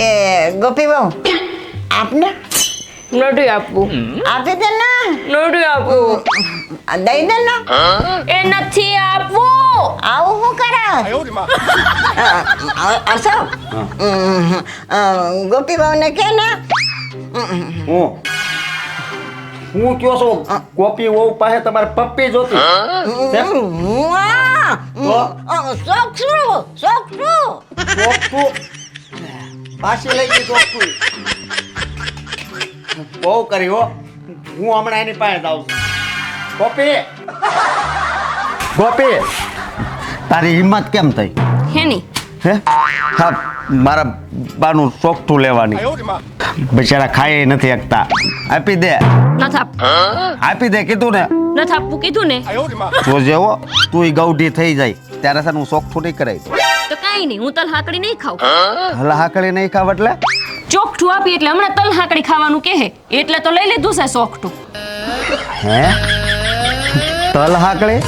એ ગોપી બહુ આપને નથી આપવું આપી દે ને નથી આપવું દઈ દે ને એ નથી આપવું આવું શું કરે અશોક ગોપી બહુ ને કે ને હું કયો છો કોપી વહુ પાસે તમારે પપ્પી જોતી શોખ શું પાછી લઈ ગઈ ચોખ્ખું બહુ કરી હો હું હમણાં એની પાસે જાઉં છું ગોપી તારી હિંમત કેમ થઈ હેની હે હા મારા બાનું ચોખ્ઠું લેવાની બિચારા ખાઈ નથી શકતા આપી દે નથી આપી દે કીધું ને નથી આપવું કીધું ને તો જેવો તું ગૌઢી થઈ જાય ત્યારે છે ને હું ચોખ્ઠું નહીં કરાવી દઉં તો કાઈ નહીં હું તલ હાકડી નહીં ખાઉં હલા હાકડી નહીં ખાવ એટલે ચોકઠું આપી એટલે હમણાં તલ હાકડી ખાવાનું કહે એટલે તો લઈ લીધું છે ચોકઠું હે તલ હાકડી